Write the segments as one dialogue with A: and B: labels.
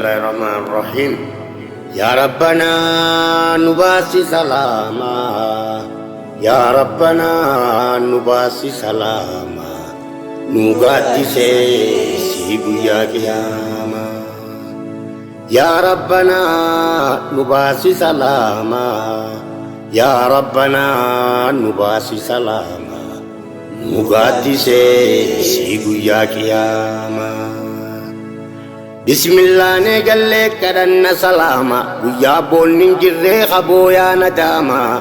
A: Bismillahirrahmanirrahim. Ya Rabbana nubasi salama, Ya Rabbana nubasi salama, nugati se sibuya kiyama. Ya Rabbana nubasi salama, Ya Rabbana nubasi salama, nugati se sibuya kiyama. Bismillah ne galle kadanna salama, guyya bolnin jirre khaboya nadama,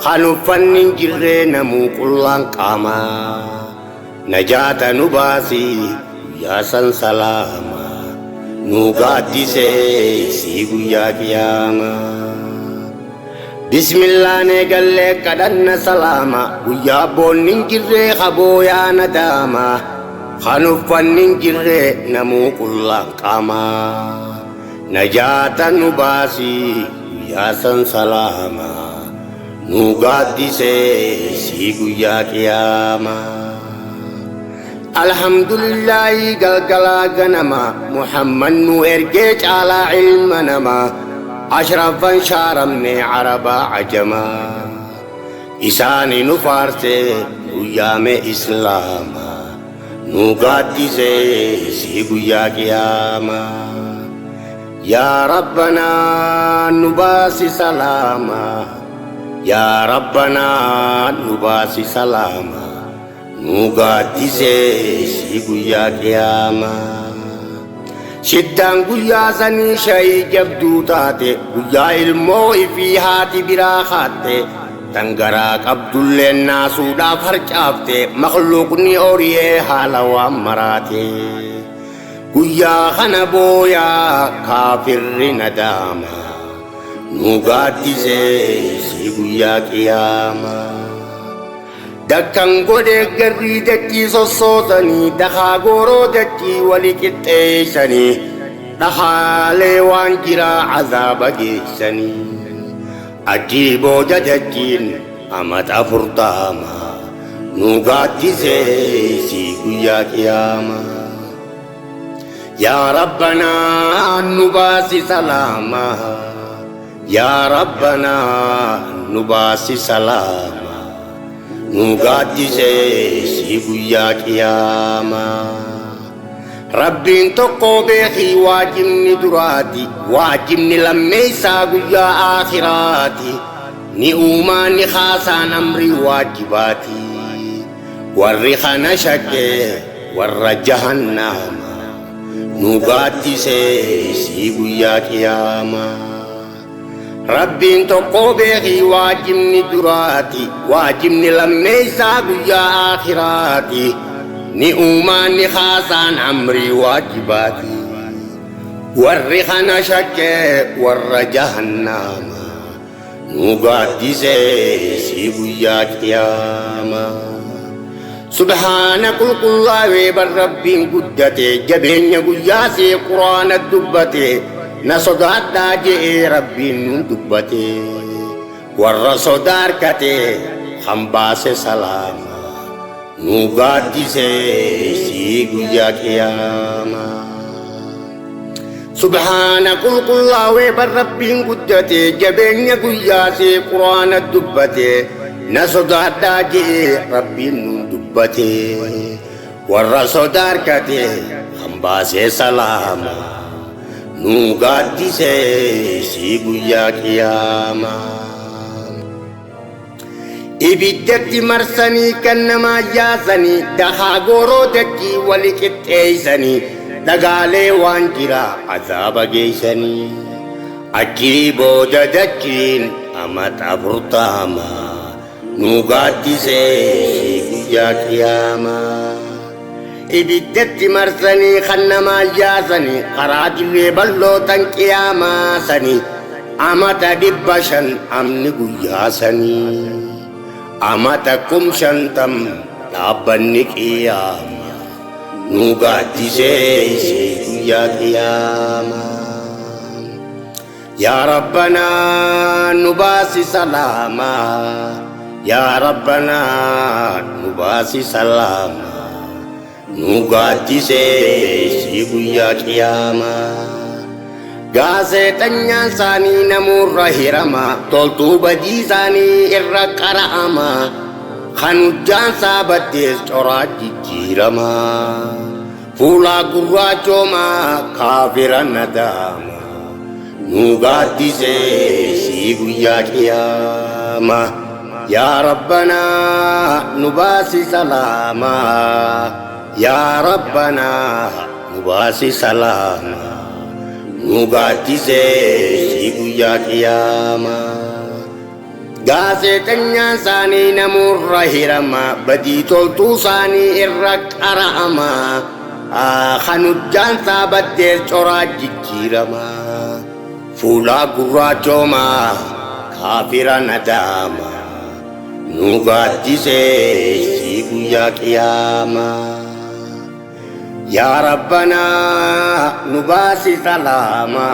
A: khanufan jirre namu kullan qama, najata nubasi ya san salama, nugati se si guyya kiyama. Bismillah ne galle kadanna salama, guyya bolnin jirre khaboya nadama, khanufan jirre namu kullan qama, najata nubasi ya san salama, nugati se si guyya kiyama. Alhamdulillah galgala ganama, Muhammad nu erge cala ilma nama, ashrafan sharamne araba ajama, isani nu farse guyya me islama, nugati se si guyya kiyama. Ya Rabbana nubasi salama, Ya Rabbana nubasi salama, nugati se si guyya kiyama. Shiddan guyya sani shay jabdu taate, guyya ilmoo ifi haati biraa khaatte, tangara qabdulleen naasuudhaaf harcaafte, makhluuqni hooriyee haala waan maraate. Guyyaa kana booyaa kaafirri nadaama, nugaaddise si guyyaa qiyaama. Dakkan godhe garrii dachii sossootanii, dhahaa gooroo dachii wali qixxeessanii, dhahaalee waan jiraa azaaba geessanii. Achi booda dachiin amata furtaama, nugaaddise si guyyaa qiyaama. Ya Rabbana nubasi salama, Ya Rabbana nubasi salama, nugaaddise si guyyaa qiyaama. Rabbiin tokko beekii waajibni duraati, waajibni lammeessaa guyyaa aakhiraati, ni uumaa ni haasaan amri waajibaati. Warri kana shakke warra jahannama, nugaaddise si guyyaa qiyaama. Rabbiin tokko beekii waajibni duraati, waajibni lammeessaa guyyaa aakhiraati, ni uumaa ni haasaan amri waajibaati. Warri kana shakke warra jahannama, nugaaddise si guyyaa qiyaama. Subhaana qulqullaa'ee bar Rabbiin guddate, jabeenya guyyaa see quraana dubbate, na sodaadhaa je'ee Rabbiin nun dubbate. Warra sodaa harkate hambaase salaama, nugaaddise si guyyaa qiyaama. Subhaana qulqullaa'ee bar Rabbiin guddate, jabeenya guyyaa see quraana dubbate, na sodaadhaa je'ee Rabbiin nun dubbate. Warra sodaa harkate hambaase salaama, nugaaddise si guyyaa qiyaama. Ibiddatti marsanii kan namaa yaasanii, dhahaa gooroo dachii wali qixxeessanii, dhagaalee waan jiraa azaaba geessanii. Achii booda dachiin amata furtaama, nugaaddise si guyyaa qiyaama. Ibiddatti marsanii kan namaa yaasanii, karaa dirree bal'ootan qiyaamaa sanii, amata 500 amni guyyaa sanii. Amata 50 dhaabbanni qiyaama, nugaaddise si guyyaa qiyaama. Ya Rabbana nubasi salama, Ya Rabbana nubasi salama, nugaaddise si guyyaa qiyaama. gaasee xanyaan isaanii namuurra hirama toltuu badii isaanii irra qara'ama kan hujjaan saabattees coraa jijjiirama fuula gurraachoomaa kaafira nadaama nu gaaddisee si guyyaa qiyaama yaa rabbanaa nu baasi salaama yaa rabbanaa nu baasi salaama nu gaaddisee si guyyaa qiyaama gaasee xanyaan isaanii namuurra hirama badii toltuu isaanii irra qara'ama kan hujjaan saabattees coraa jijjiirama fuula gurraachoomaa kaafira nadaama nu gaaddisee si guyyaa qiyaama yaa rabbanaa nu baasi salaama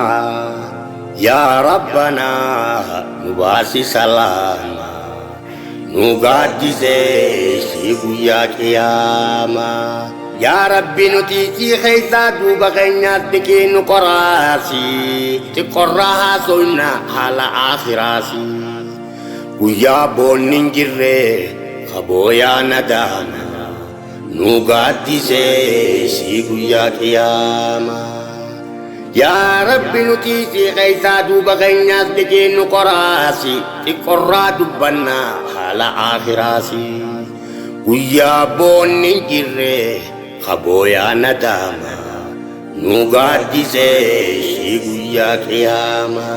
A: yaa rabbanaa nu baasi salaama nu gaaddisee si guyyaa qiyaama yaa rabbi nuti si keessaa duuba keenyaas biqee nu qoraasi xiqqorraa haasoyna haala aakhiraasi guyyaa boonni hin jirre kabooyaa nadaama nu gaaddisee si guyyaa qiyaama yaa rabbi nuti si keessaa duuba keenyaas biqee nu qoraasi xiqqorraa dubbanna haala aakhiraasi guyyaa boonni hin jirre kabooyaa nadaama nu gaaddisee si guyyaa qiyaama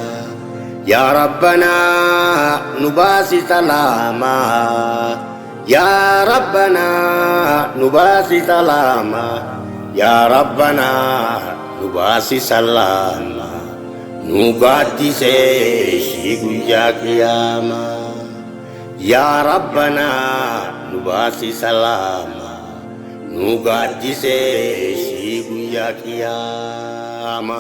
A: yaa rabbanaa nu baasi salaama yaa rabbanaa nu baasi salaama yaa rabbanaa nu baasi salaama nu gaaddisee si guyyaa qiyaama yaa rabbanaa nu baasi salaama nu gaaddisee si guyyaa qiyaama